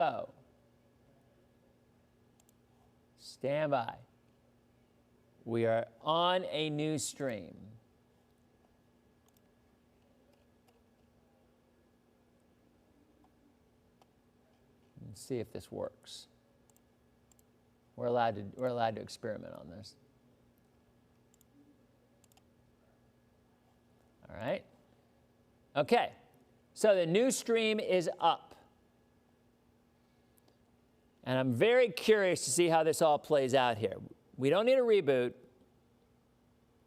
Oh. Stand by. We are on a new stream. Let's see if this works. We're allowed to experiment on this. All right. Okay. So the new stream is up. And I'm very curious to see how this all plays out here. We don't need a reboot.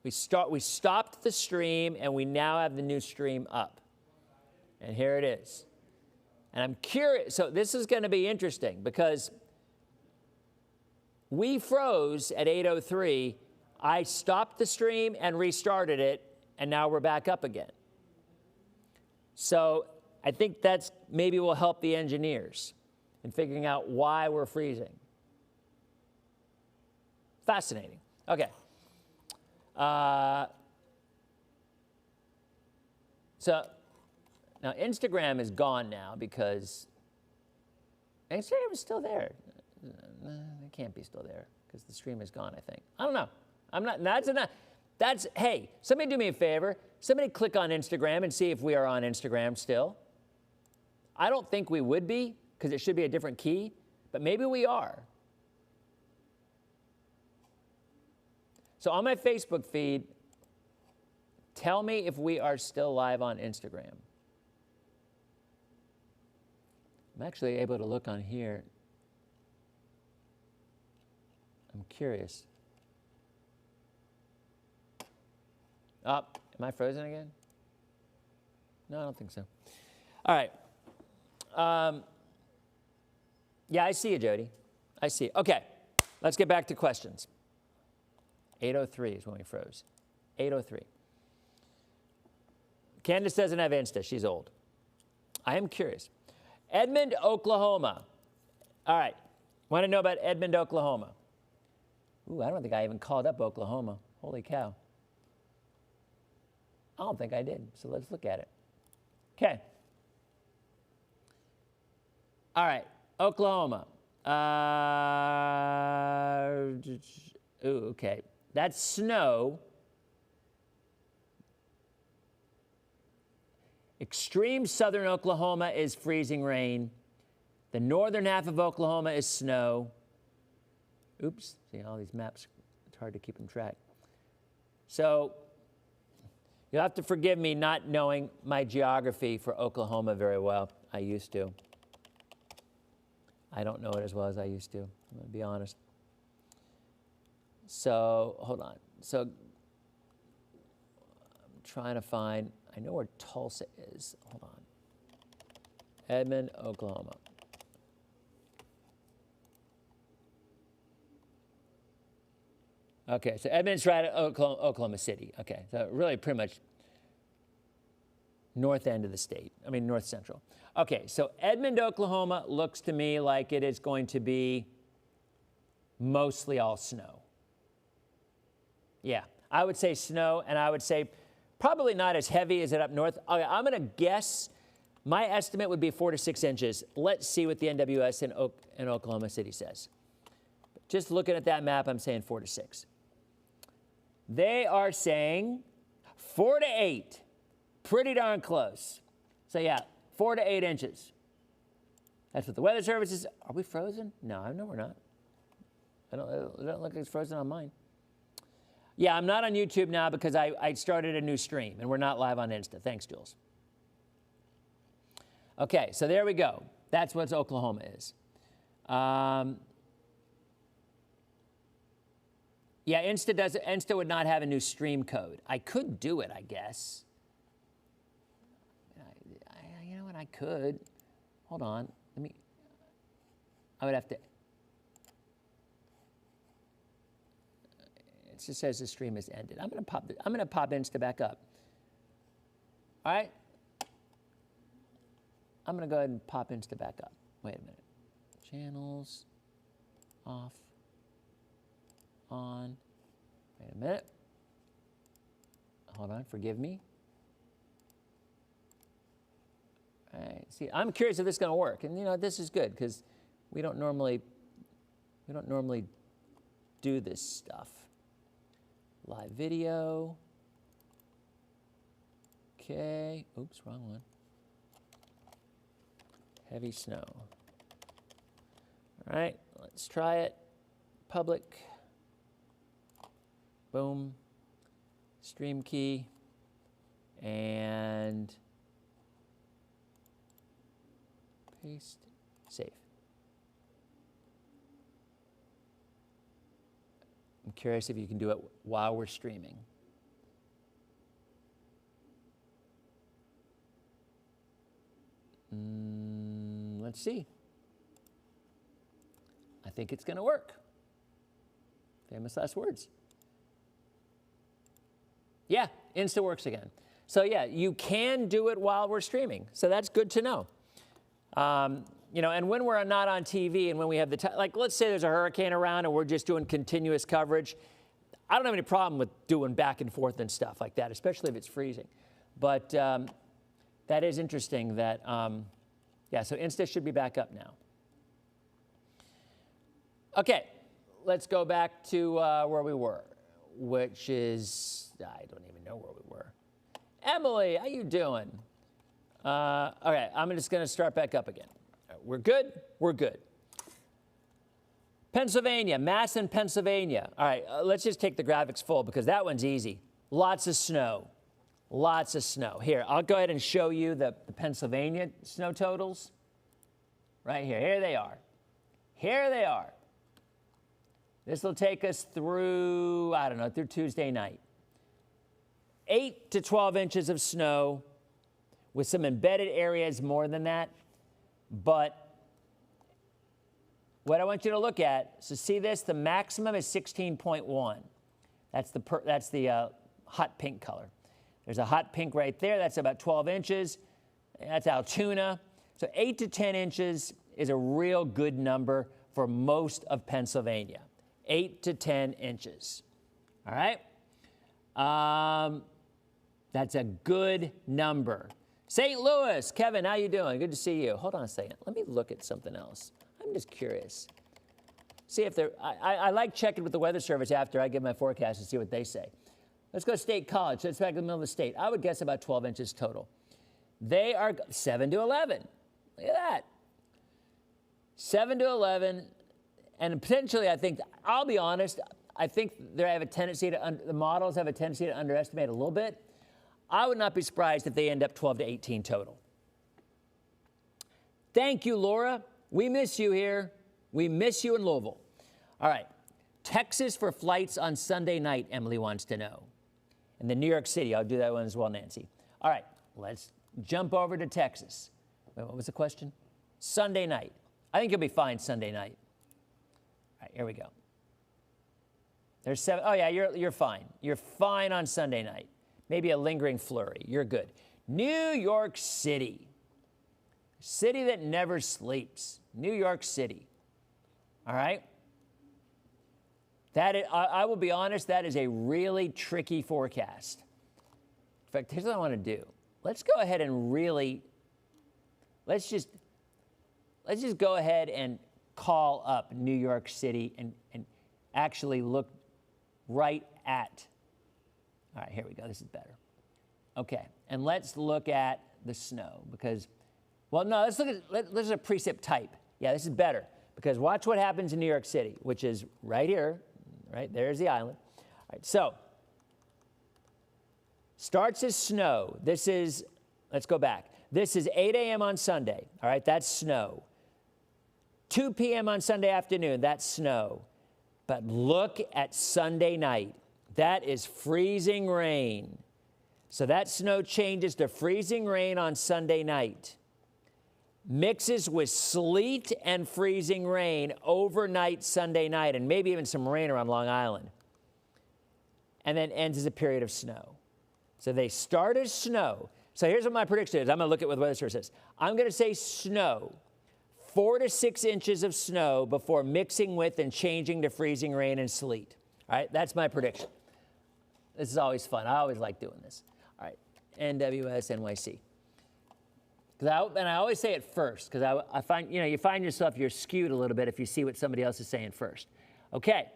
We stopped the stream, and we now have the new stream up. And here it is. And I'm curious. So this is going to be interesting because we froze at 8:03. I stopped the stream and restarted it, and now we're back up again. So I think that's maybe will help the engineers in figuring out why we're freezing. Fascinating. Okay. So now Instagram is gone now because Instagram is still there. It can't be still there because the stream is gone, I think. I don't know. I'm not, that's enough. That's, hey, somebody do me a favor. Somebody click on Instagram and see if we are on Instagram still. I don't think we would be because it should be a different key, but maybe we are. So on my Facebook feed, tell me if we are still live on Instagram. I'm actually able to look on here. I'm curious. Oh, am I frozen again? No, I don't think so. All right. Yeah, I see you, Jody. I see you. Okay, let's get back to questions. 8:03 is when we froze. 8:03. Candace doesn't have Insta. She's old. I am curious. Edmond, Oklahoma. All right. Want to know about Edmond, Oklahoma? Ooh, I don't think I even called up Oklahoma. Holy cow. I don't think I did. So let's look at it. Okay. All right. Oklahoma. Ooh, okay. That's snow. Extreme southern Oklahoma is freezing rain. The northern half of Oklahoma is snow. Oops, see all these maps, it's hard to keep them track. So you'll have to forgive me not knowing my geography for Oklahoma very well. I used to. I don't know it as well as I used to, I'm going to be honest. So, hold on. So, I'm trying to find, I know where Tulsa is. Hold on. Edmond, Oklahoma. Okay, so Edmond's right at Oklahoma City. Okay, so really pretty much north end of the state. I mean, north central. Okay, so Edmond, Oklahoma looks to me like it is going to be mostly all snow. Yeah, I would say snow, and I would say probably not as heavy as it up north. Okay, I'm going to guess, my estimate would be 4 to 6 inches. Let's see what the NWS in Oklahoma City says. Just looking at that map, I'm saying 4 to 6. They are saying 4 to 8. Pretty darn close. So yeah, 4 to 8 inches. That's what the Weather Service is. Are we frozen? No, I know we're not. It don't look like it's frozen on mine. Yeah, I'm not on YouTube now because I started a new stream, and we're not live on Insta. Thanks, Jules. Okay, so there we go. That's what Oklahoma is. Yeah, Insta would not have a new stream code. I could do it, I guess. You know what? I could. Hold on. I would have to. It just says the stream has ended. I'm gonna pop Insta back up. All right. I'm gonna go ahead and pop Insta back up. Wait a minute. Channels off. On. Wait a minute. Hold on, forgive me. All right, see, I'm curious if this is going to work. And, you know, this is good because we don't normally do this stuff. Live video. Okay. Oops, wrong one. Heavy snow. All right, let's try it. Public. Boom. Stream key. And paste. Save. I'm curious if you can do it while we're streaming. Let's see. I think it's going to work. Famous last words. Yeah, Insta works again. So yeah, you can do it while we're streaming. So that's good to know. You know, and when we're not on TV and when we have the time, like let's say there's a hurricane around and we're just doing continuous coverage, I don't have any problem with doing back and forth and stuff like that, especially if it's freezing. But that is interesting that, yeah, so Insta should be back up now. Okay, let's go back to where we were, which is, I don't even know where we were. Emily, how you doing? Okay, I'm just going to start back up again. We're good? We're good. Pennsylvania, Mass and Pennsylvania. All right, let's just take the graphics full because that one's easy. Lots of snow. Lots of snow. Here, I'll go ahead and show you the Pennsylvania snow totals. Right here. Here they are. Here they are. This will take us through, I don't know, through Tuesday night. 8 to 12 inches of snow with some embedded areas more than that. But what I want you to look at, so see this, the maximum is 16.1. That's the hot pink color. There's a hot pink right there. That's about 12 inches. That's Altoona. So 8 to 10 inches is a real good number for most of Pennsylvania. 8 to 10 inches. All right? That's a good number. St. Louis, Kevin, how you doing? Good to see you. Hold on a second. Let me look at something else. I'm just curious. See if they're, I like checking with the Weather Service after I give my forecast to see what they say. Let's go State College. That's back in the middle of the state. I would guess about 12 inches total. They are 7 to 11. Look at that. 7 to 11. And potentially, I think, I'll be honest, I think they have a tendency to, the models have a tendency to underestimate a little bit. I would not be surprised if they end up 12 to 18 total. Thank you, Laura. We miss you here. We miss you in Louisville. All right. Texas for flights on Sunday night, Emily wants to know. And then New York City. I'll do that one as well, Nancy. All right. Let's jump over to Texas. Wait, what was the question? Sunday night. I think you'll be fine Sunday night. All right, here we go. There's 7. Oh, yeah, you're fine. You're fine on Sunday night. Maybe a lingering flurry. You're good. New York City. City that never sleeps. New York City. All right? That is, I will be honest, that is a really tricky forecast. In fact, here's what I want to do. Let's go ahead and really, let's just go ahead and call up New York City and actually look right at, all right, here we go, this is better. Okay, and let's look at the snow because, well, no, let's look at a precip type. Yeah, this is better because watch what happens in New York City, which is right here, right, there's the island. All right, so starts as snow. This is, let's go back. This is 8 a.m. on Sunday, all right, that's snow. 2 p.m. on Sunday afternoon, that's snow. But look at Sunday night. That is freezing rain. So that snow changes to freezing rain on Sunday night. Mixes with sleet and freezing rain overnight Sunday night, and maybe even some rain around Long Island. And then ends as a period of snow. So they start as snow. So here's what my prediction is. I'm going to look at what the Weather Service says. I'm going to say snow. 4 to 6 inches of snow before mixing with and changing to freezing rain and sleet. All right, that's my prediction. This is always fun. I always like doing this. All right, NWS, NYC. And I always say it first, because I find, you find yourself, you're skewed a little bit if you see what somebody else is saying first. Okay.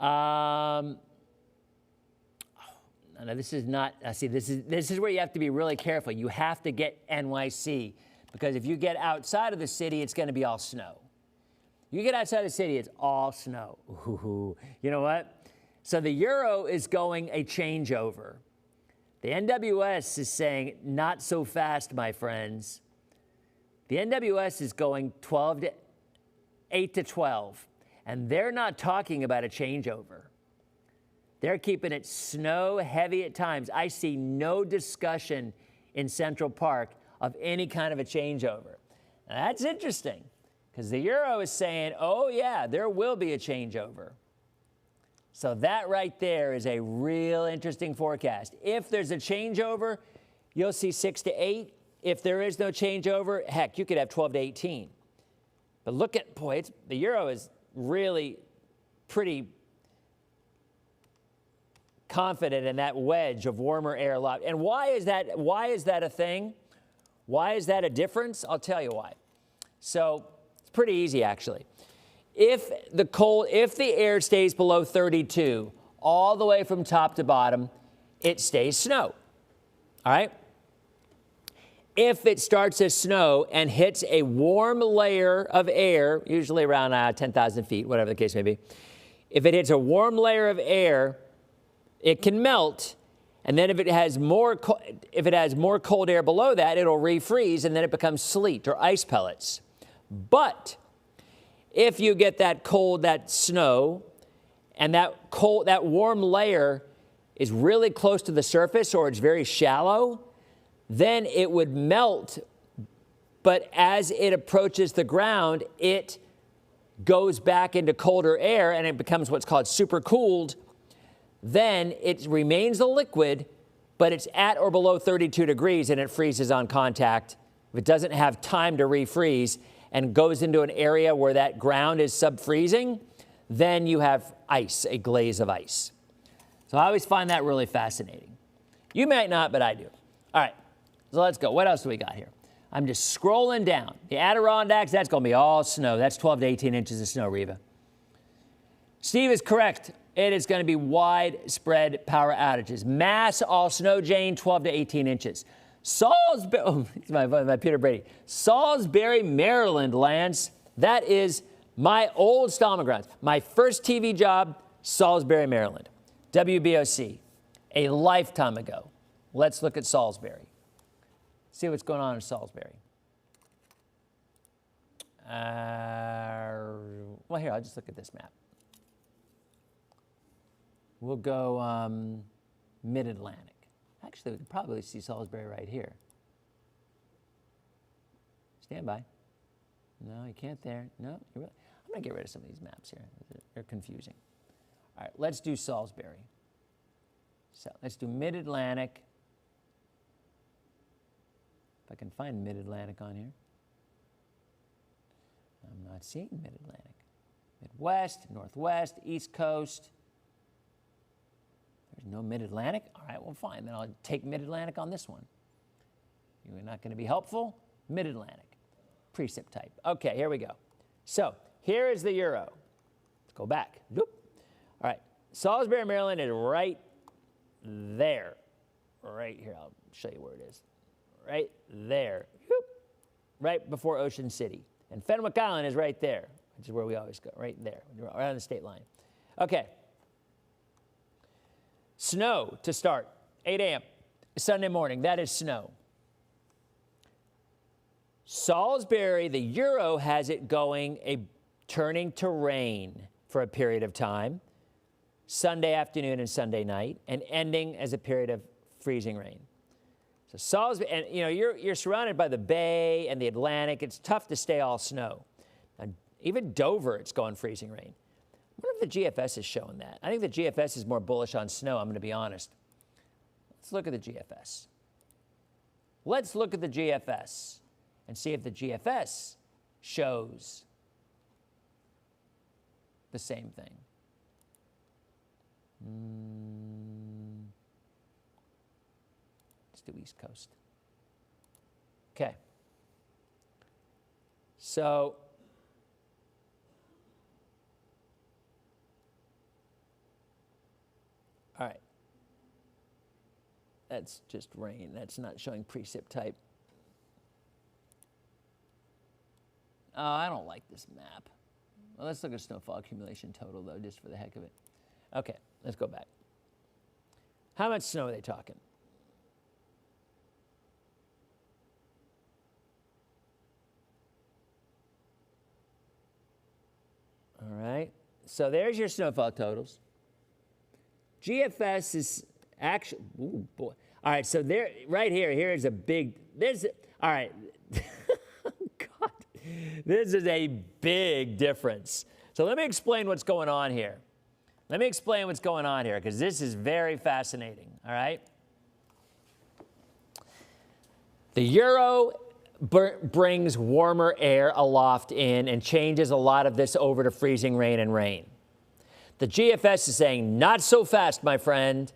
No, this is not, see, this is where you have to be really careful. You have to get NYC, because if you get outside of the city, it's going to be all snow. You get outside the city, it's all snow. Ooh, you know what? So the euro is going a changeover. The NWS is saying, not so fast, my friends. The NWS is going 8 to 12, and they're not talking about a changeover. They're keeping it snow heavy at times. I see no discussion in Central Park of any kind of a changeover. Now, that's interesting, because the euro is saying, oh yeah, there will be a changeover. So that right there is a real interesting forecast. If there's a changeover, you'll see 6 to 8. If there is no changeover, heck, you could have 12 to 18. But look at, boy, the euro is really pretty confident in that wedge of warmer air loft. And why is that a thing? Why is that a difference? I'll tell you why. So it's pretty easy, actually. If the air stays below 32 all the way from top to bottom, it stays snow. All right? If it starts to snow and hits a warm layer of air, usually around 10,000 feet, whatever the case may be, if it hits a warm layer of air, it can melt, and then if it has more cold air below that, it'll refreeze, and then it becomes sleet or ice pellets. But if you get that snow, and that warm layer is really close to the surface, or it's very shallow, then it would melt, but as it approaches the ground, it goes back into colder air, and it becomes what's called supercooled. Then it remains a liquid, but it's at or below 32 degrees, and it freezes on contact. If it doesn't have time to refreeze and goes into an area where that ground is sub-freezing, then you have ice, a glaze of ice. So I always find that really fascinating. You might not, but I do. All right, so let's go. What else do we got here? I'm just scrolling down. The Adirondacks, that's going to be all snow. That's 12 to 18 inches of snow, Reva. Steve is correct. It is going to be widespread power outages. Mass all snow, Jane, 12 to 18 inches. Salisbury, oh, it's my Peter Brady. Salisbury, Maryland, Lance. That is my old stomping grounds. My first TV job, Salisbury, Maryland. WBOC, a lifetime ago. Let's look at Salisbury. See what's going on in Salisbury. Well, here, I'll just look at this map. We'll go mid-Atlantic. Actually, we can probably see Salisbury right here. Stand by. No, you can't there. No, I'm going to get rid of some of these maps here. They're confusing. All right, let's do Salisbury. So let's do mid-Atlantic. If I can find mid-Atlantic on here. I'm not seeing mid-Atlantic. Midwest, Northwest, East Coast. There's no mid-Atlantic? All right, well, fine. Then I'll take mid-Atlantic on this one. You're not going to be helpful? Mid-Atlantic. Precip type. Okay, here we go. So here is the euro. Let's go back. All right. Salisbury, Maryland is right there. Right here. I'll show you where it is. Right there. Right before Ocean City. And Fenwick Island is right there, which is where we always go. Right there. Right on the state line. Okay. Snow to start, 8 a.m. Sunday morning. That is snow. Salisbury, the euro has it turning to rain for a period of time, Sunday afternoon and Sunday night, and ending as a period of freezing rain. So Salisbury, and you're surrounded by the bay and the Atlantic. It's tough to stay all snow. Now, even Dover, it's going freezing rain. I wonder if the GFS is showing that. I think the GFS is more bullish on snow, I'm going to be honest. Let's look at the GFS. Let's look at the GFS and see if the GFS shows the same thing. Let's do East Coast. Okay. So all right. That's just rain. That's not showing precip type. Oh, I don't like this map. Well, let's look at snowfall accumulation total, though, just for the heck of it. Okay, let's go back. How much snow are they talking? All right, so there's your snowfall totals. GFS is actually, ooh, boy. All right, so there, right here, here's a big, all right. God, this is a big difference. So let me explain what's going on here. Let me explain what's going on here, because this is very fascinating, all right? The Euro brings warmer air aloft in and changes a lot of this over to freezing rain and rain. The GFS is saying, not so fast, my friend.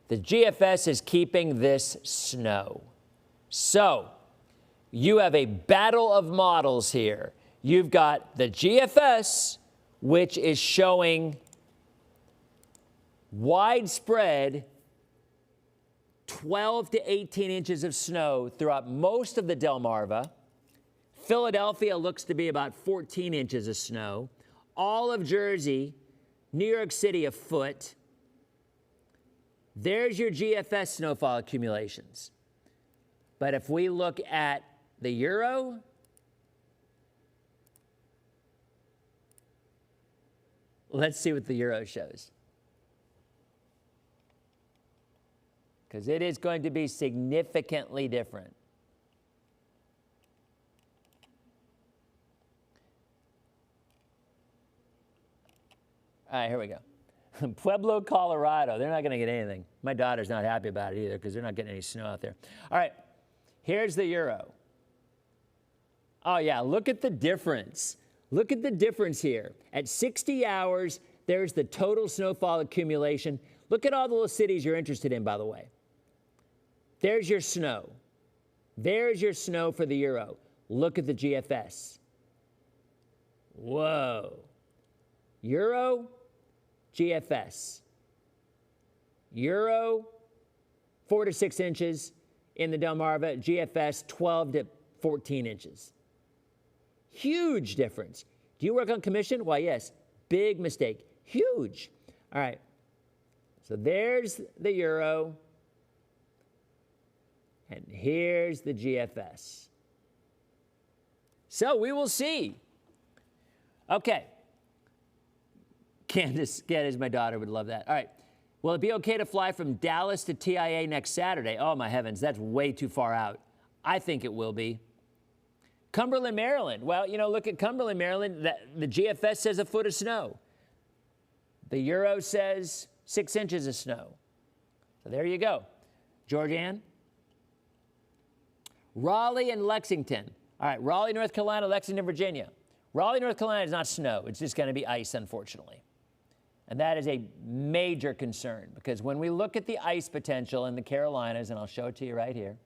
The GFS is keeping this snow. So you have a battle of models here. You've got the GFS, which is showing widespread 12 to 18 inches of snow throughout most of the Delmarva. Philadelphia looks to be about 14 inches of snow. All of Jersey, New York City a foot. There's your GFS snowfall accumulations. But if we look at the Euro, let's see what the Euro shows. Because it is going to be significantly different. All right, here we go. Pueblo, Colorado. They're not going to get anything. My daughter's not happy about it either because they're not getting any snow out there. All right, here's the Euro. Oh, yeah, look at the difference. Look at the difference here. At 60 hours, there's the total snowfall accumulation. Look at all the little cities you're interested in, by the way. There's your snow. There's your snow for the Euro. Look at the GFS. Whoa. Euro, GFS. Euro, 4 to 6 inches in the Delmarva. GFS, 12 to 14 inches. Huge difference. Do you work on commission? Why, yes. Big mistake. Huge. All right. So there's the Euro. And here's the GFS. So we will see. Okay. Candace, my daughter, would love that. All right. Will it be okay to fly from Dallas to TIA next Saturday? Oh, my heavens, that's way too far out. I think it will be. Cumberland, Maryland. Well, you know, look at Cumberland, Maryland. The GFS says a foot of snow. The Euro says 6 inches of snow. So there you go. Georgianne? Raleigh and Lexington. All right, Raleigh, North Carolina, Lexington, Virginia. Raleigh, North Carolina is not snow. It's just going to be ice, unfortunately. And that is a major concern because when we look at the ice potential in the Carolinas, and I'll show it to you right here.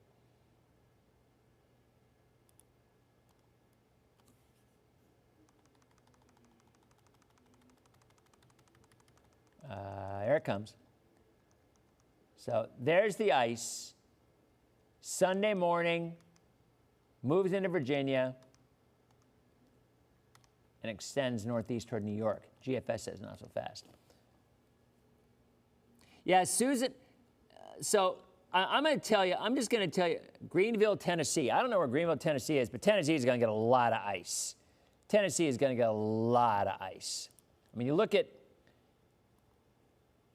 Here it comes. So there's the ice. Sunday morning, moves into Virginia, and extends northeast toward New York. GFS says not so fast. Yeah, Susan, so I'm going to tell you, I'm just going to tell you, Greenville, Tennessee. I don't know where Greenville, Tennessee is, but Tennessee is going to get a lot of ice. Tennessee is going to get a lot of ice. I mean, you look at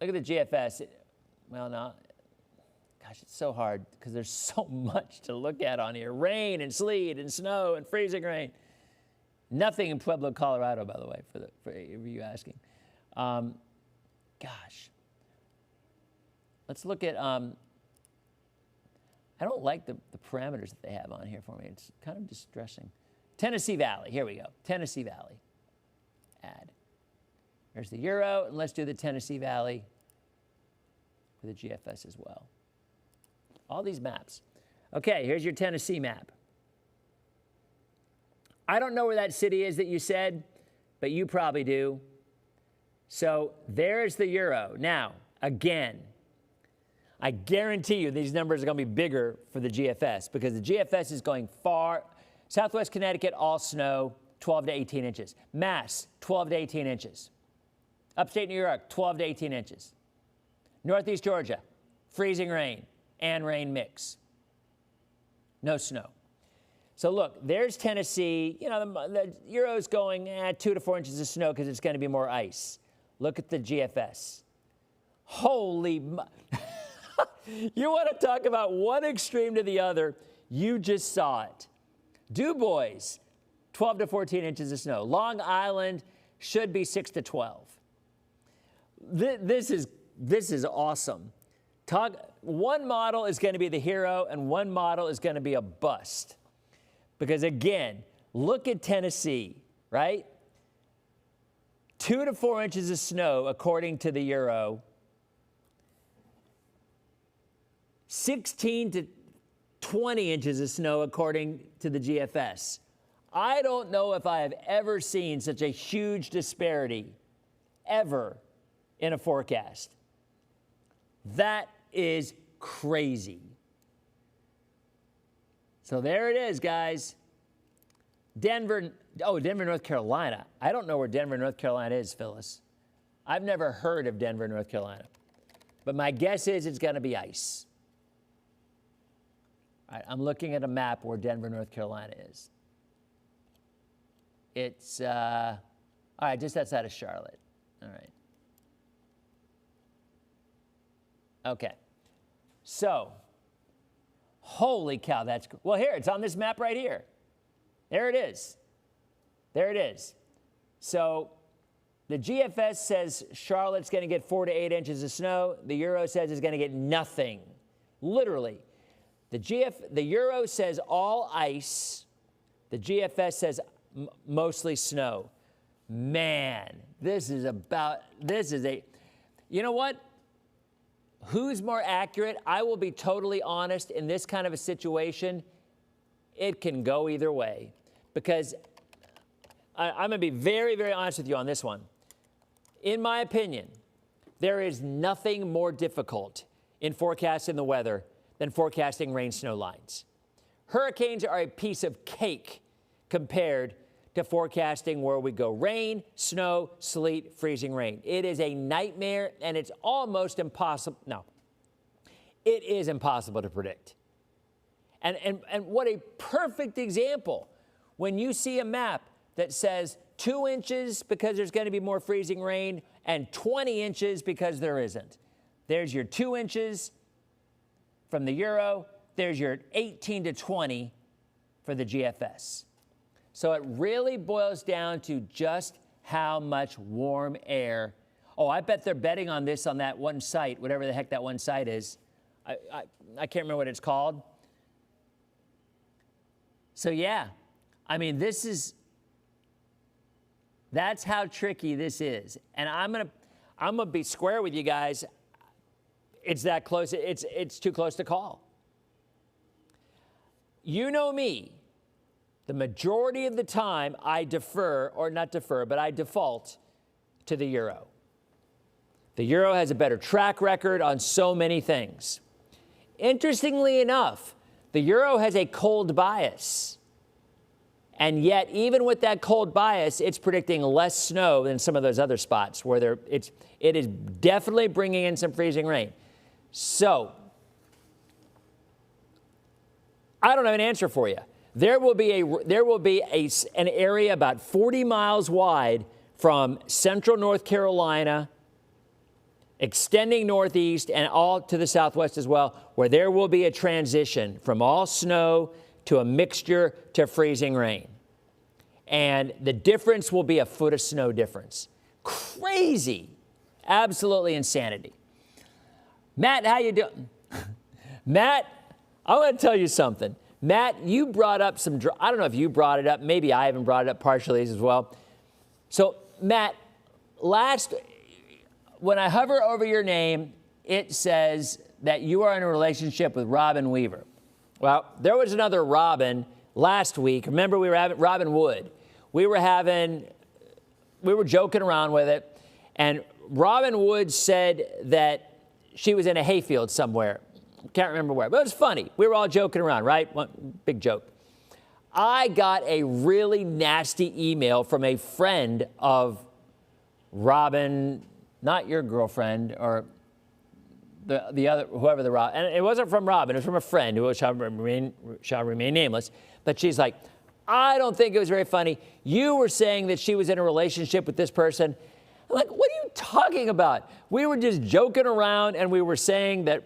the GFS. Well, no. Gosh, it's so hard because there's so much to look at on here. Rain and sleet and snow and freezing rain. Nothing in Pueblo, Colorado, by the way, for you asking. Gosh. Let's look at, I don't like the parameters that they have on here for me. It's kind of distressing. Tennessee Valley, here we go. Tennessee Valley, add. There's the Euro, and let's do the Tennessee Valley for the GFS as well. All these maps. Okay, here's your Tennessee map. I don't know where that city is that you said, but you probably do. So there's the euro. Now, again, I guarantee you these numbers are going to be bigger for the GFS because the GFS is going far. Southwest Connecticut, all snow, 12 to 18 inches. Mass, 12 to 18 inches. Upstate New York, 12 to 18 inches. Northeast Georgia, freezing rain and rain mix. No snow. So look, there's Tennessee. You know, the Euro's going 2 to 4 inches of snow because it's going to be more ice. Look at the GFS. Holy, you want to talk about one extreme to the other? You just saw it. Du Bois, 12 to 14 inches of snow. Long Island should be 6 to 12. This is awesome. One model is going to be the hero, and one model is going to be a bust. Because again, look at Tennessee, right? 2 to 4 inches of snow, according to the Euro. 16 to 20 inches of snow, according to the GFS. I don't know if I have ever seen such a huge disparity ever in a forecast. That is crazy. So there it is, guys. Denver, North Carolina. I don't know where Denver, North Carolina is, Phyllis. I've never heard of Denver, North Carolina. But my guess is it's going to be ice. All right, I'm looking at a map where Denver, North Carolina is. It's, all right, just outside of Charlotte. All right. Okay. So, holy cow, that's, well, here, it's on this map right here. There it is. There it is. So, the GFS says Charlotte's going to get 4 to 8 inches of snow. The Euro says it's going to get nothing. Literally. The Euro says all ice. The GFS says mostly snow. Man, you know what? Who's more accurate? I will be totally honest. In this kind of a situation, it can go either way. Because I'm going to be very, very honest with you on this one. In my opinion, there is nothing more difficult in forecasting the weather than forecasting rain-snow lines. Hurricanes are a piece of cake compared to forecasting where we go rain, snow, sleet, freezing rain. It is a nightmare, and it's almost impossible. No, it is impossible to predict. And what a perfect example when you see a map that says 2 inches because there's going to be more freezing rain and 20 inches because there isn't. There's your 2 inches from the Euro. There's your 18 to 20 for the GFS. So it really boils down to just how much warm air. Oh, I bet they're betting on this on that one site, whatever the heck that one site is. I can't remember what it's called. So yeah, I mean, that's how tricky this is. And I'm gonna be square with you guys. It's that close. It's too close to call. You know me. The majority of the time, I defer, or not defer, but I default to the Euro. The Euro has a better track record on so many things. Interestingly enough, the Euro has a cold bias. And yet, even with that cold bias, it's predicting less snow than some of those other spots where it is definitely bringing in some freezing rain. So, I don't have an answer for you. There will be an area about 40 miles wide from central North Carolina, extending northeast and all to the southwest as well, where there will be a transition from all snow to a mixture to freezing rain. And the difference will be a foot of snow difference. Crazy. Absolutely insanity. Matt, how you doing? Matt, I want to tell you something. Matt, you brought up I don't know if you brought it up. Maybe I haven't brought it up partially as well. So, Matt, when I hover over your name, it says that you are in a relationship with Robin Weaver. Well, there was another Robin last week. Remember, we were having Robin Wood. We were joking around with it, and Robin Wood said that she was in a hayfield somewhere. Can't remember where, but it was funny. We were all joking around, right? One big joke. I got a really nasty email from a friend of Robin, not your girlfriend, or the other, whoever the Robin, and it wasn't from Robin, it was from a friend who shall remain nameless, but she's like, I don't think it was very funny. You were saying that she was in a relationship with this person. I'm like, what are you talking about? We were just joking around, and we were saying that,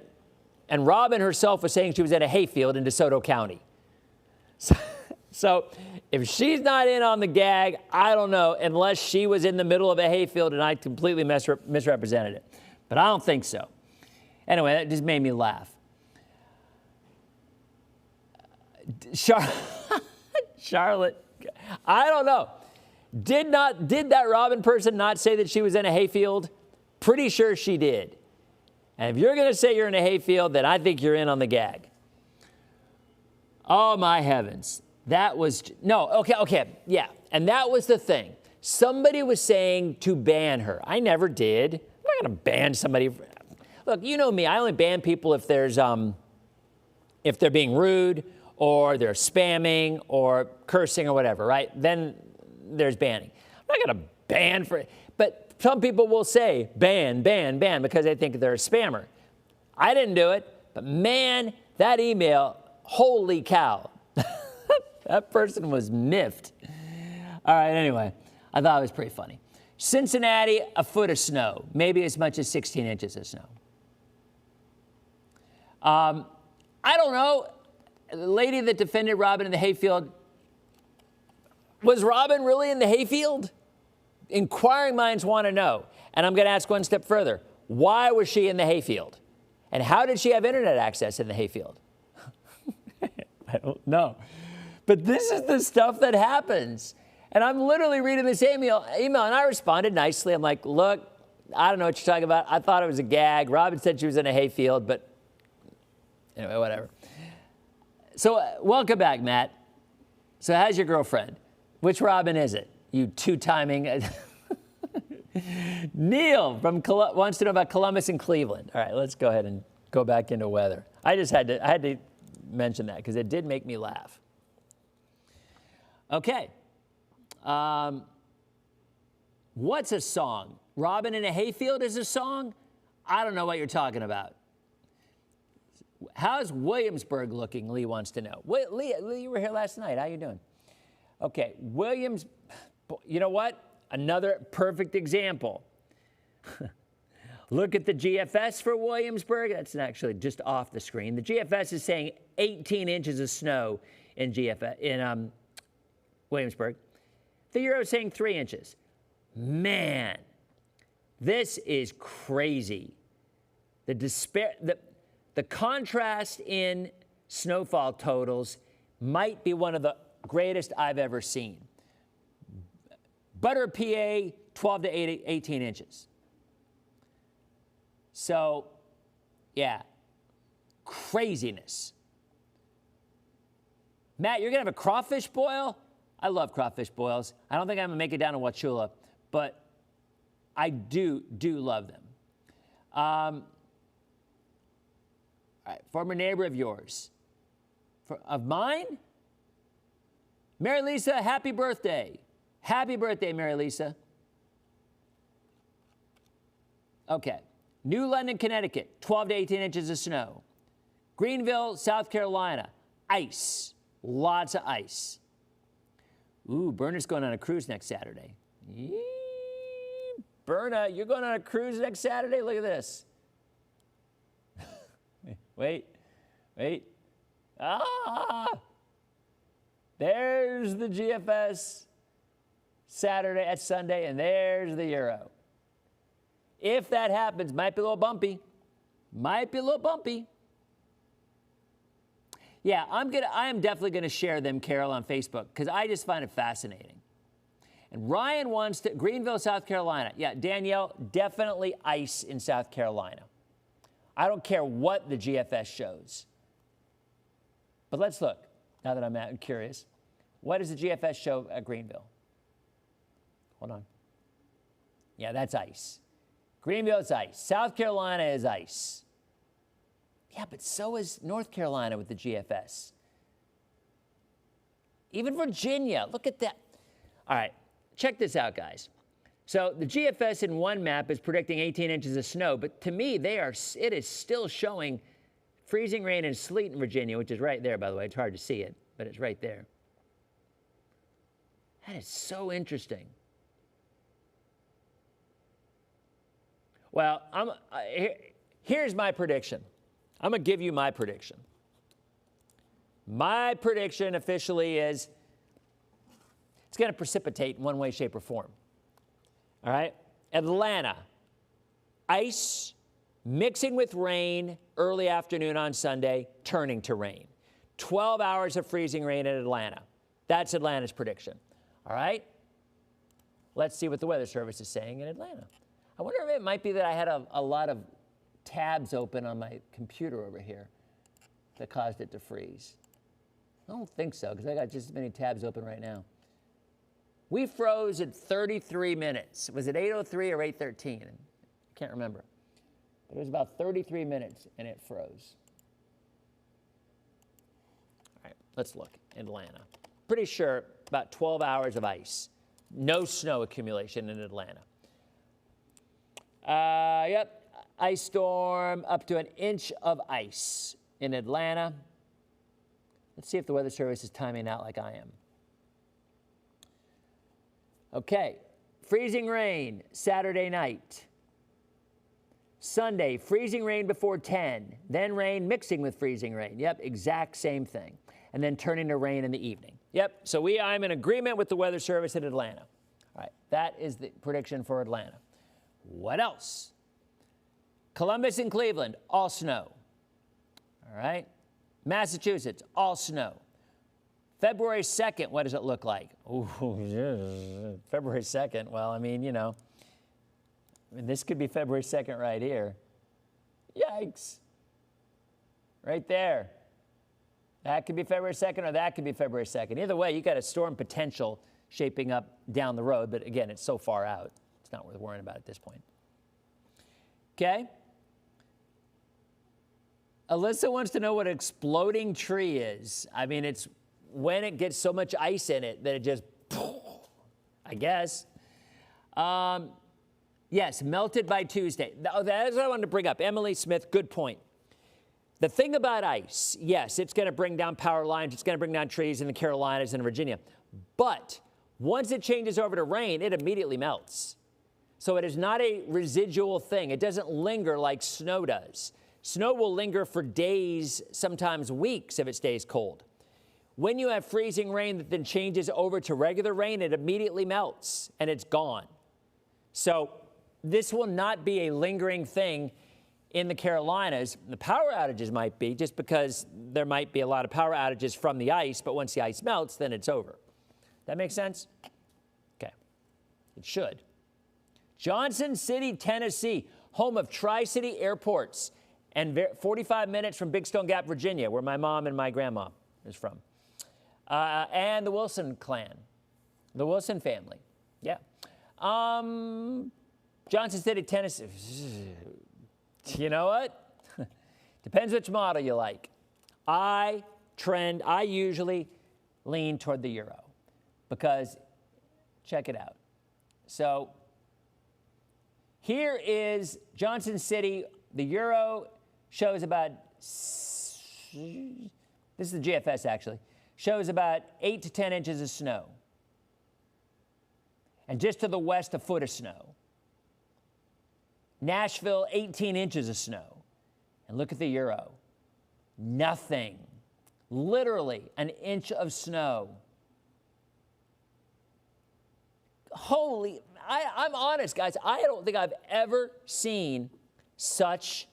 and Robin herself was saying she was in a hayfield in DeSoto County. So if she's not in on the gag, I don't know, unless she was in the middle of a hayfield and I completely misrepresented it. But I don't think so. Anyway, that just made me laugh. Charlotte, I don't know. Did that Robin person not say that she was in a hayfield? Pretty sure she did. And if you're going to say you're in a hayfield, then I think you're in on the gag. Oh, my heavens. That was, no, okay, yeah. And that was the thing. Somebody was saying to ban her. I never did. I'm not going to ban somebody. Look, you know me. I only ban people if there's, if they're being rude or they're spamming or cursing or whatever, right? Then there's banning. I'm not going to ban for it. But some people will say ban because they think they're a spammer. I didn't do it, but man, that email, holy cow. That person was miffed. All right, anyway, I thought it was pretty funny. Cincinnati, a foot of snow, maybe as much as 16 inches of snow. I don't know. The lady that defended Robin in the hayfield, was Robin really in the hayfield? Inquiring minds want to know. And I'm going to ask one step further. Why was she in the hayfield? And how did she have internet access in the hayfield? I don't know. But this is the stuff that happens. And I'm literally reading this email, and I responded nicely. I'm like, look, I don't know what you're talking about. I thought it was a gag. Robin said she was in a hayfield, but anyway, whatever. So welcome back, Matt. So how's your girlfriend? Which Robin is it? You two-timing. Neil from wants to know about Columbus and Cleveland. All right, let's go ahead and go back into weather. I had to mention that because it did make me laugh. Okay. What's a song? Robin in a hayfield is a song? I don't know what you're talking about. How's Williamsburg looking, Lee wants to know. Lee, you were here last night. How you doing? Okay, you know what? Another perfect example. Look at the GFS for Williamsburg. That's actually just off the screen. The GFS is saying 18 inches of snow in Williamsburg. The Euro is saying 3 inches. Man, this is crazy. The contrast in snowfall totals might be one of the greatest I've ever seen. Butter, PA, 12 to 18 inches. So, yeah, craziness. Matt, you're going to have a crawfish boil? I love crawfish boils. I don't think I'm going to make it down to Wauchula, but I do love them. All right, former neighbor of yours. Of mine? Mary Lisa, happy birthday. Happy birthday, Mary Lisa. Okay. New London, Connecticut, 12 to 18 inches of snow. Greenville, South Carolina, ice. Lots of ice. Ooh, Berna's going on a cruise next Saturday. Yee, Berna, you're going on a cruise next Saturday? Look at this. Wait. There's the GFS Saturday at Sunday, and there's the Euro. If that happens, might be a little bumpy. Yeah, I am definitely going to share them, Carol, on Facebook, because I just find it fascinating. And Ryan wants to, Greenville, South Carolina. Yeah, Danielle, definitely ice in South Carolina. I don't care what the GFS shows. But let's look. Now that I'm curious. What does the GFS show at Greenville? Hold on. Yeah, that's ice. Greenville's ice. South Carolina is ice. Yeah, but so is North Carolina with the GFS. Even Virginia, look at that. All right, check this out, guys. So the GFS in one map is predicting 18 inches of snow, but to me, it is still showing freezing rain and sleet in Virginia, which is right there, by the way. It's hard to see it, but it's right there. That is so interesting. Well, here's my prediction. I'm going to give you my prediction. My prediction officially is it's going to precipitate in one way, shape, or form. All right? Atlanta, ice mixing with rain early afternoon on Sunday, turning to rain. 12 hours of freezing rain in Atlanta. That's Atlanta's prediction. All right? Let's see what the Weather Service is saying in Atlanta. I wonder if it might be that I had a lot of tabs open on my computer over here that caused it to freeze. I don't think so, because I got just as many tabs open right now. We froze at 33 minutes. Was it 8:03 or 8:13? I can't remember. But it was about 33 minutes, and it froze. All right, let's look. Atlanta. Pretty sure about 12 hours of ice. No snow accumulation in Atlanta. Yep. Ice storm, up to an inch of ice in Atlanta. Let's see if the Weather Service is timing out like I am. Okay, freezing rain Saturday night. Sunday, freezing rain before 10, then rain mixing with freezing rain. Yep, exact same thing. And then turning to rain in the evening. Yep, so I'm in agreement with the Weather Service in Atlanta. All right, that is the prediction for Atlanta. What else? Columbus and Cleveland, all snow. All right. Massachusetts, all snow. February 2nd, what does it look like? Ooh, February 2nd, well, I mean, this could be February 2nd right here. Yikes. Right there. That could be February 2nd or that could be February 2nd. Either way, you got a storm potential shaping up down the road, but again, it's so far out, it's not worth worrying about at this point. Okay? Alyssa wants to know what an exploding tree is. I mean, it's when it gets so much ice in it that it just, I guess. Yes, melted by Tuesday. That's what I wanted to bring up. Emily Smith, good point. The thing about ice, yes, it's going to bring down power lines. It's going to bring down trees in the Carolinas and Virginia. But once it changes over to rain, it immediately melts. So it is not a residual thing. It doesn't linger like snow does. Snow will linger for days, sometimes weeks, if it stays cold. When you have freezing rain that then changes over to regular rain, it immediately melts and it's gone. So this will not be a lingering thing in the Carolinas. The power outages might be, just because there might be a lot of power outages from the ice, but once the ice melts, then it's over. That makes sense? Okay. It should. Johnson City, Tennessee, home of Tri-City Airports, and 45 minutes from Big Stone Gap, Virginia, where my mom and my grandma is from. And the Wilson clan, the Wilson family. Yeah. Johnson City, Tennessee. You know what? Depends which model you like. I usually lean toward the Euro because, check it out. So here is Johnson City. The Euro shows about, this is the GFS actually, shows about 8 to 10 inches of snow. And just to the west, a foot of snow. Nashville, 18 inches of snow. And look at the Euro. Nothing. Literally an inch of snow. I'm honest, guys. I don't think I've ever seen such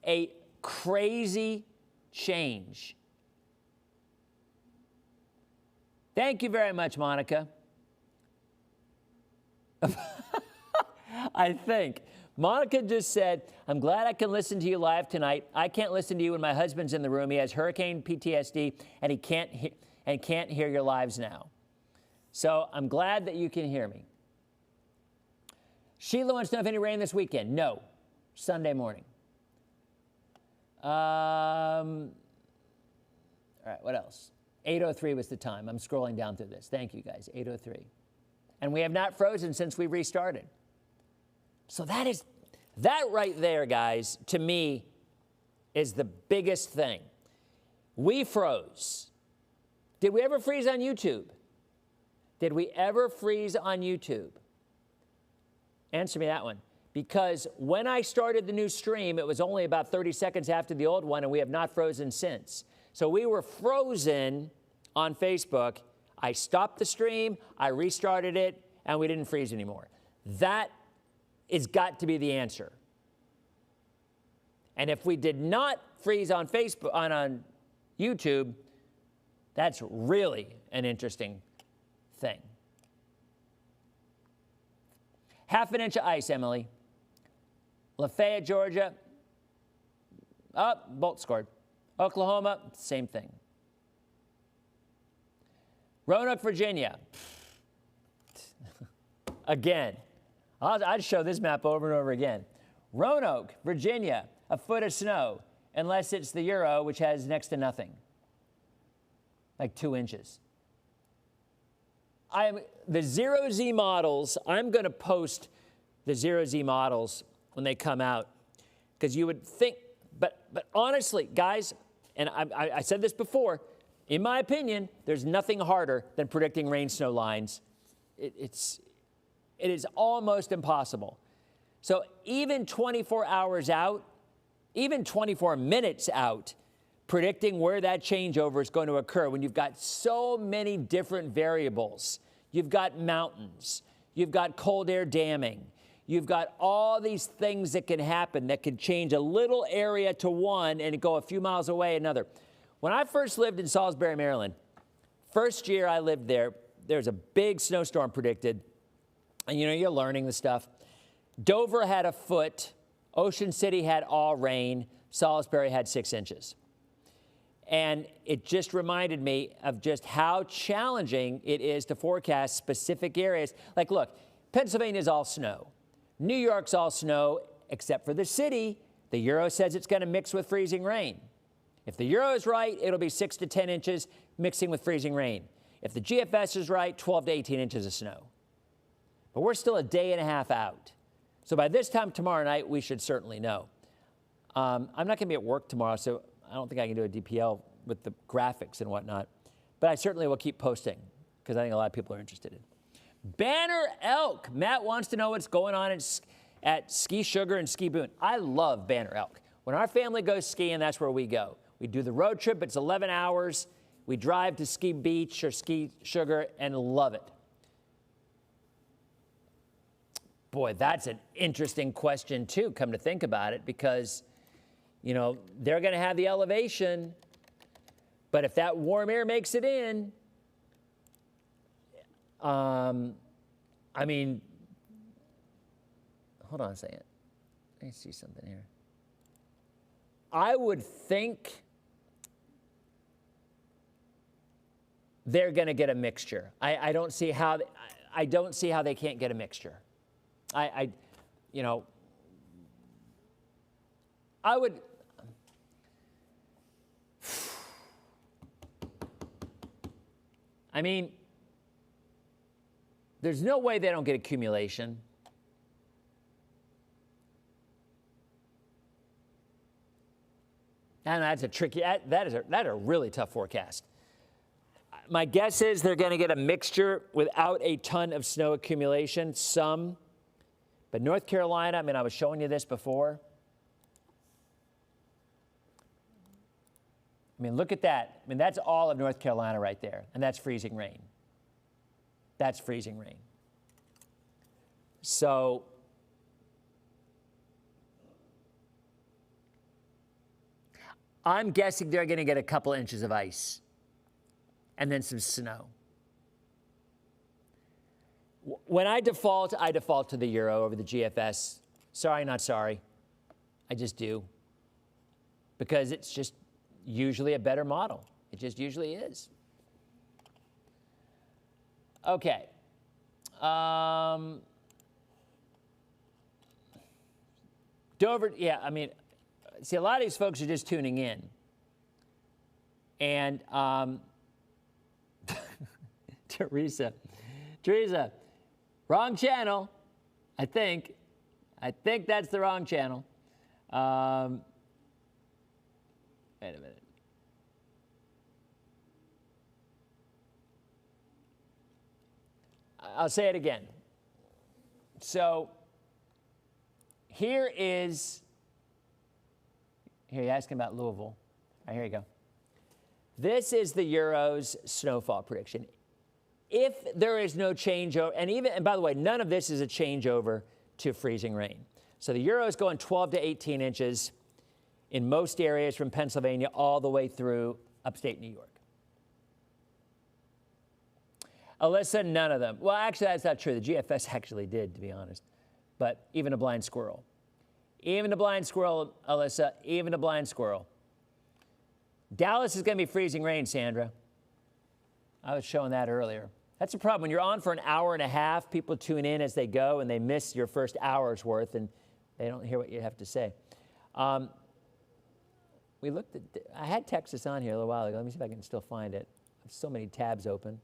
a crazy change. Thank you very much, Monica. I think. Monica just said, I'm glad I can listen to you live tonight. I can't listen to you when my husband's in the room. He has hurricane PTSD, and he can't hear your lives now. So I'm glad that you can hear me. Sheila wants to know if any rain this weekend. No, Sunday morning. All right, what else? 8:03 was the time. I'm scrolling down through this. Thank you, guys, 8:03. And we have not frozen since we restarted. So that right there, guys, to me, is the biggest thing. We froze. Did we ever freeze on YouTube? Did we ever freeze on YouTube? Answer me that one. Because when I started the new stream, it was only about 30 seconds after the old one, and we have not frozen since. So we were frozen on Facebook. I stopped the stream, I restarted it, and we didn't freeze anymore. That has got to be the answer. And if we did not freeze on Facebook, on YouTube, that's really an interesting thing. Half an inch of ice, Emily. Lafayette, Georgia. Oh, Bolt scored. Oklahoma, same thing. Roanoke, Virginia. Again. I'd show this map over and over again. Roanoke, Virginia, a foot of snow, unless it's the Euro, which has next to nothing, like 2 inches. The 0Z models, I'm going to post the 0Z models when they come out, because you would think, but honestly, guys, and I said this before, in my opinion, there's nothing harder than predicting rain snow lines. It is almost impossible. So even 24 hours out, even 24 minutes out, predicting where that changeover is going to occur when you've got so many different variables. You've got mountains, you've got cold air damming, you've got all these things that can happen that can change a little area to one and go a few miles away another. When I first lived in Salisbury, Maryland, first year I lived there, there's a big snowstorm predicted. And you're learning the stuff. Dover had a foot. Ocean City had all rain. Salisbury had 6 inches. And it just reminded me of just how challenging it is to forecast specific areas. Like, look, Pennsylvania's all snow. New York's all snow, except for the city. The Euro says it's going to mix with freezing rain. If the Euro is right, it'll be 6 to 10 inches mixing with freezing rain. If the GFS is right, 12 to 18 inches of snow. But we're still a day and a half out. So by this time tomorrow night, we should certainly know. I'm not going to be at work tomorrow, so I don't think I can do a DPL with the graphics and whatnot. But I certainly will keep posting, because I think a lot of people are interested in. Banner Elk. Matt wants to know what's going on at Ski Sugar and Ski Boone. I love Banner Elk. When our family goes skiing, that's where we go. We do the road trip. It's 11 hours. We drive to Ski Beach or Ski Sugar and love it. Boy, that's an interesting question, too, come to think about it, because, they're going to have the elevation, but if that warm air makes it in, hold on a second. Let me see something here. I would think they're going to get a mixture. I don't see how they can't get a mixture. I would. There's no way they don't get accumulation. And that's a tricky, that is a really tough forecast. My guess is they're going to get a mixture without a ton of snow accumulation, some. But North Carolina, I was showing you this before. Look at that. That's all of North Carolina right there, and that's freezing rain. That's freezing rain. So I'm guessing they're going to get a couple inches of ice and then some snow. When I default to the Euro over the GFS Sorry, not sorry. I just do. Because it's just usually a better model. It just usually is. Okay. Dover, yeah, I mean, see, a lot of these folks are just tuning in. And Teresa, wrong channel, I think. I think that's the wrong channel. Wait a minute. I'll say it again. So here you're asking about Louisville. All right, here you go. This is the Euro's snowfall prediction. If there is no changeover, and by the way, none of this is a changeover to freezing rain. So the Euro is going 12 to 18 inches in most areas from Pennsylvania all the way through upstate New York. Alyssa, none of them. Well, actually, that's not true. The GFS actually did, to be honest. But even a blind squirrel. Even a blind squirrel, Alyssa, even a blind squirrel. Dallas is going to be freezing rain, Sandra. I was showing that earlier. That's a problem. When you're on for an hour and a half, people tune in as they go, and they miss your first hour's worth, and they don't hear what you have to say. We looked at, I had Texas on here a little while ago. Let me see if I can still find it. I have so many tabs open.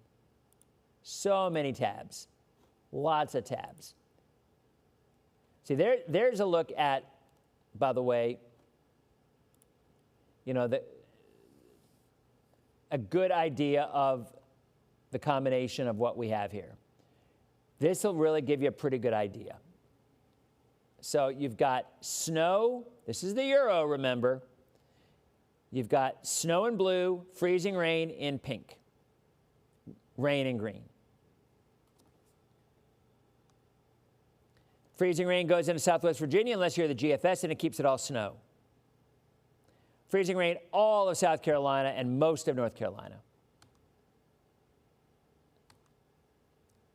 So many tabs. Lots of tabs. See, there's a look at, by the way, you know, a good idea of the combination of what we have here. This will really give you a pretty good idea. So you've got snow. This is the Euro, remember. You've got snow in blue, freezing rain in pink, rain in green. Freezing rain goes into Southwest Virginia unless you're the GFS, and it keeps it all snow. Freezing rain all of South Carolina and most of North Carolina.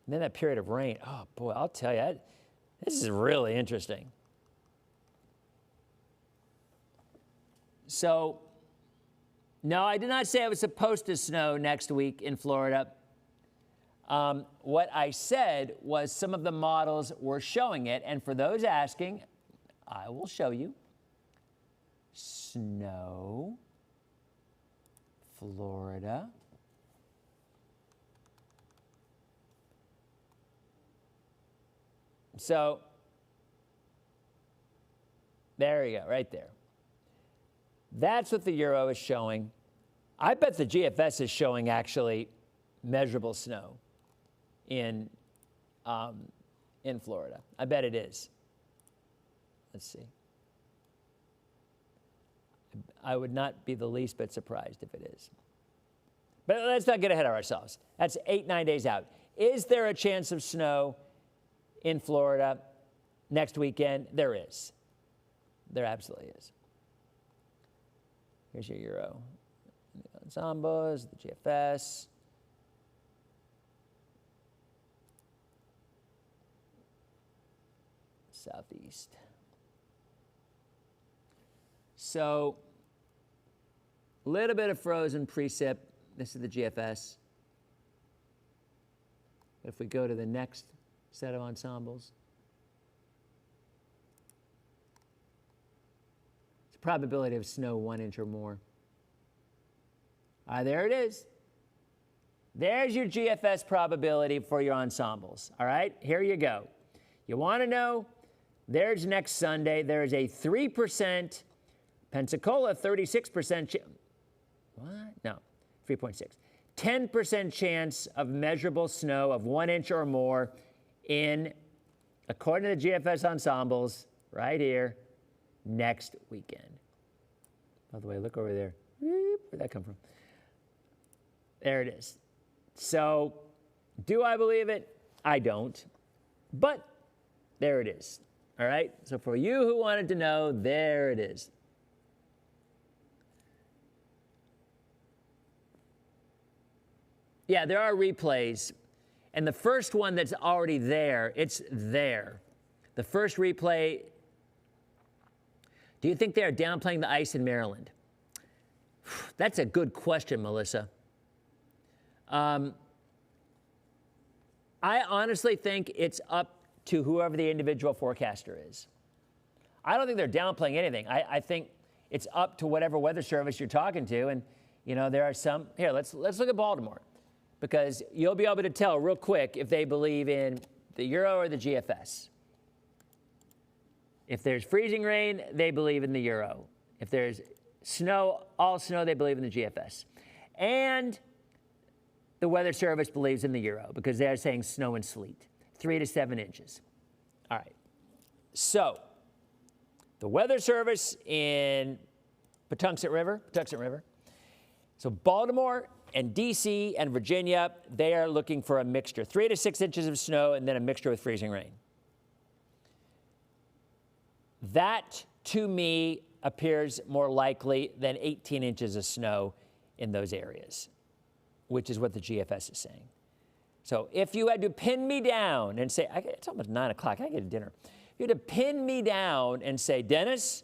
And then that period of rain, oh boy, I'll tell you, this is really interesting. So, no, I did not say it was supposed to snow next week in Florida. What I said was some of the models were showing it, and for those asking, I will show you. Snow, Florida. So, there you go, right there. That's what the Euro is showing. I bet the GFS is showing actually measurable snow in Florida. I bet it is. Let's see. I would not be the least bit surprised if it is. But let's not get ahead of ourselves. That's 8-9 days out. Is there a chance of snow in Florida next weekend? There is. There absolutely is. Here's your Euro. Ensembles, the GFS. Southeast. So, a little bit of frozen precip. This is the GFS. If we go to the next set of ensembles, it's a probability of snow 1 inch or more. There it is. There's your GFS probability for your ensembles. All right, here you go. You want to know? There's next Sunday. There's a 3%, Pensacola 36%. What? No, 3.6. 10% chance of measurable snow of 1 inch or more in, according to the GFS ensembles, right here, next weekend. By the way, look over there. Where'd that come from? There it is. So, do I believe it? I don't. But there it is. All right? So for you who wanted to know, there it is. Yeah, there are replays. And the first one that's already there, it's there. The first replay Do you think they are downplaying the ice in Maryland? That's a good question, Melissa. I honestly think it's up to whoever the individual forecaster is. I don't think they're downplaying anything. I think it's up to whatever weather service you're talking to. And, you know, there are some. Here, let's look at Baltimore, because you'll be able to tell real quick if they believe in the Euro or the GFS. If there's freezing rain, they believe in the Euro. If there's snow, all snow, they believe in the GFS. And the Weather Service believes in the Euro because they're saying snow and sleet, 3 to 7 inches. All right. So the Weather Service in Patuxent River. So Baltimore and D.C. and Virginia, they are looking for a mixture, 3 to 6 inches of snow and then a mixture with freezing rain. That, to me, appears more likely than 18 inches of snow in those areas, which is what the GFS is saying. So if you had to pin me down and say, it's almost 9 o'clock, I get dinner. If you had to pin me down and say, Dennis,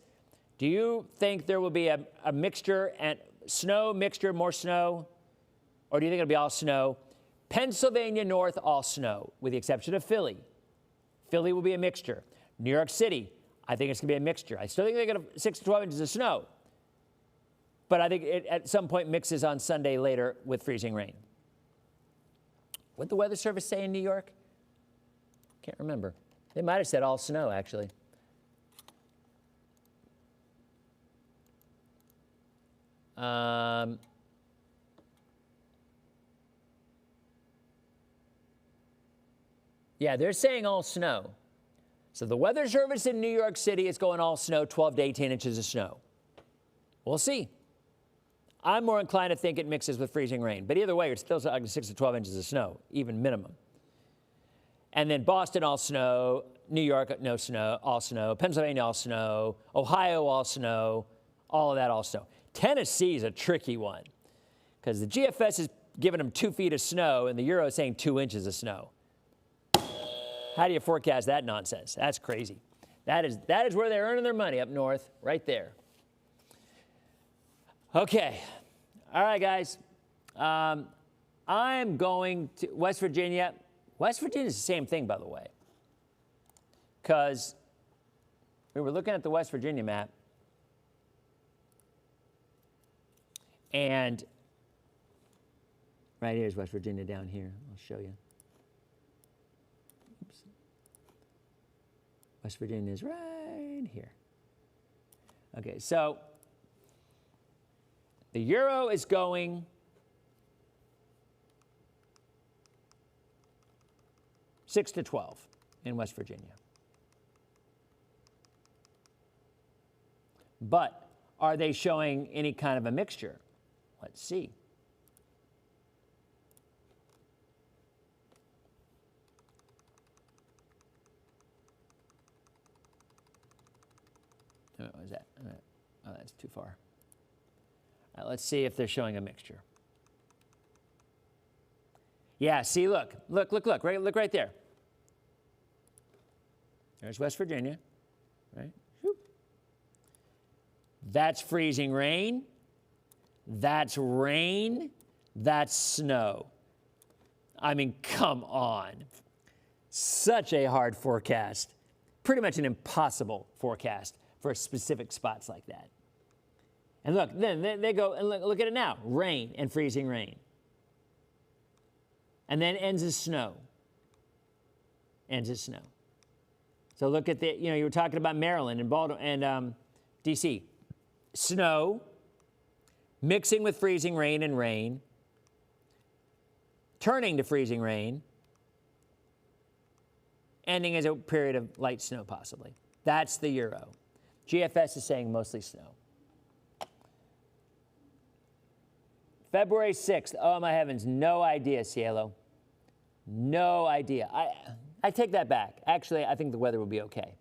do you think there will be a mixture and snow, mixture, more snow? Or do you think it'll be all snow? Pennsylvania North, all snow, with the exception of Philly. Philly will be a mixture. New York City, I think it's going to be a mixture. I still think they're going to have 6 to 12 inches of snow. But I think it at some point mixes on Sunday later with freezing rain. What did the Weather Service say in New York? Can't remember. They might have said all snow, actually. Yeah, they're saying all snow. So the Weather Service in New York City is going all snow, 12 to 18 inches of snow. We'll see. I'm more inclined to think it mixes with freezing rain. But either way, it's still like 6 to 12 inches of snow, even minimum. And then Boston, all snow. New York, no snow, all snow. Pennsylvania, all snow. Ohio, all snow. All of that, all snow. Tennessee is a tricky one because the GFS is giving them 2 feet of snow and the Euro is saying 2 inches of snow. How do you forecast that nonsense? That's crazy. That is where they're earning their money up north, right there. Okay. All right, guys. I'm going to West Virginia. West Virginia is the same thing, by the way, because we were looking at the West Virginia map, and right here's West Virginia down here. I'll show you. Oops. West Virginia is right here. Okay, so the Euro is going 6 to 12 in West Virginia. But are they showing any kind of a mixture? Let's see. What was that? Oh, that's too far. All right, let's see if they're showing a mixture. Yeah, see, look, right, look right there. There's West Virginia, right? Whoop. That's freezing rain. That's rain. That's snow. I mean, come on. Such a hard forecast. Pretty much an impossible forecast for specific spots like that. And look, then they go and look at it now. Rain and freezing rain. And then ends as snow. Ends as snow. So look at the, you were talking about Maryland and Baltimore and D.C. Snow, mixing with freezing rain and rain, turning to freezing rain, ending as a period of light snow possibly. That's the Euro. GFS is saying mostly snow. February 6th, oh my heavens, no idea, Cielo. No idea. I take that back. Actually, I think the weather will be okay.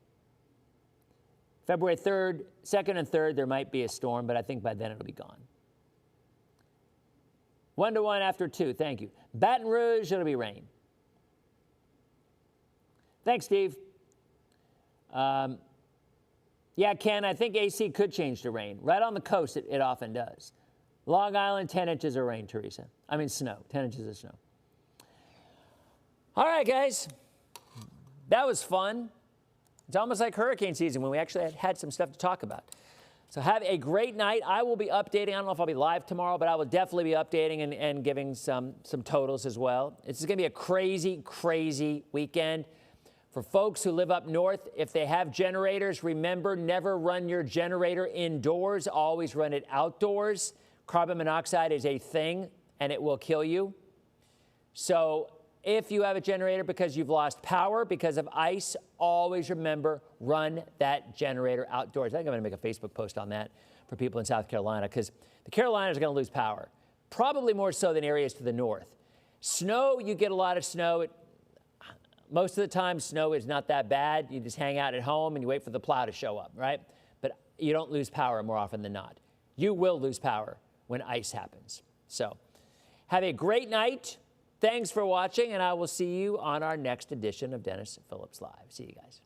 February 3rd, 2nd and 3rd, there might be a storm, but I think by then it'll be gone. 1 to 1 after 2, thank you. Baton Rouge, it'll be rain. Thanks, Steve. Yeah, Ken, I think AC could change to rain. Right on the coast, it often does. Long Island, 10 inches of rain, Teresa. I mean snow, 10 inches of snow. All right, guys. That was fun. It's almost like hurricane season when we actually had some stuff to talk about. So have a great night. I will be updating. I don't know if I'll be live tomorrow, but I will definitely be updating and giving some totals as well. It's going to be a crazy, crazy weekend. For folks who live up north, if they have generators, remember, never run your generator indoors. Always run it outdoors. Carbon monoxide is a thing, and it will kill you. So if you have a generator because you've lost power because of ice, always remember, run that generator outdoors. I think I'm going to make a Facebook post on that for people in South Carolina, because the Carolinas are going to lose power, probably more so than areas to the north. Snow, you get a lot of snow. Most of the time, snow is not that bad. You just hang out at home and you wait for the plow to show up, right? But you don't lose power more often than not. You will lose power when ice happens. So have a great night. Thanks for watching, and I will see you on our next edition of Dennis Phillips Live. See you guys.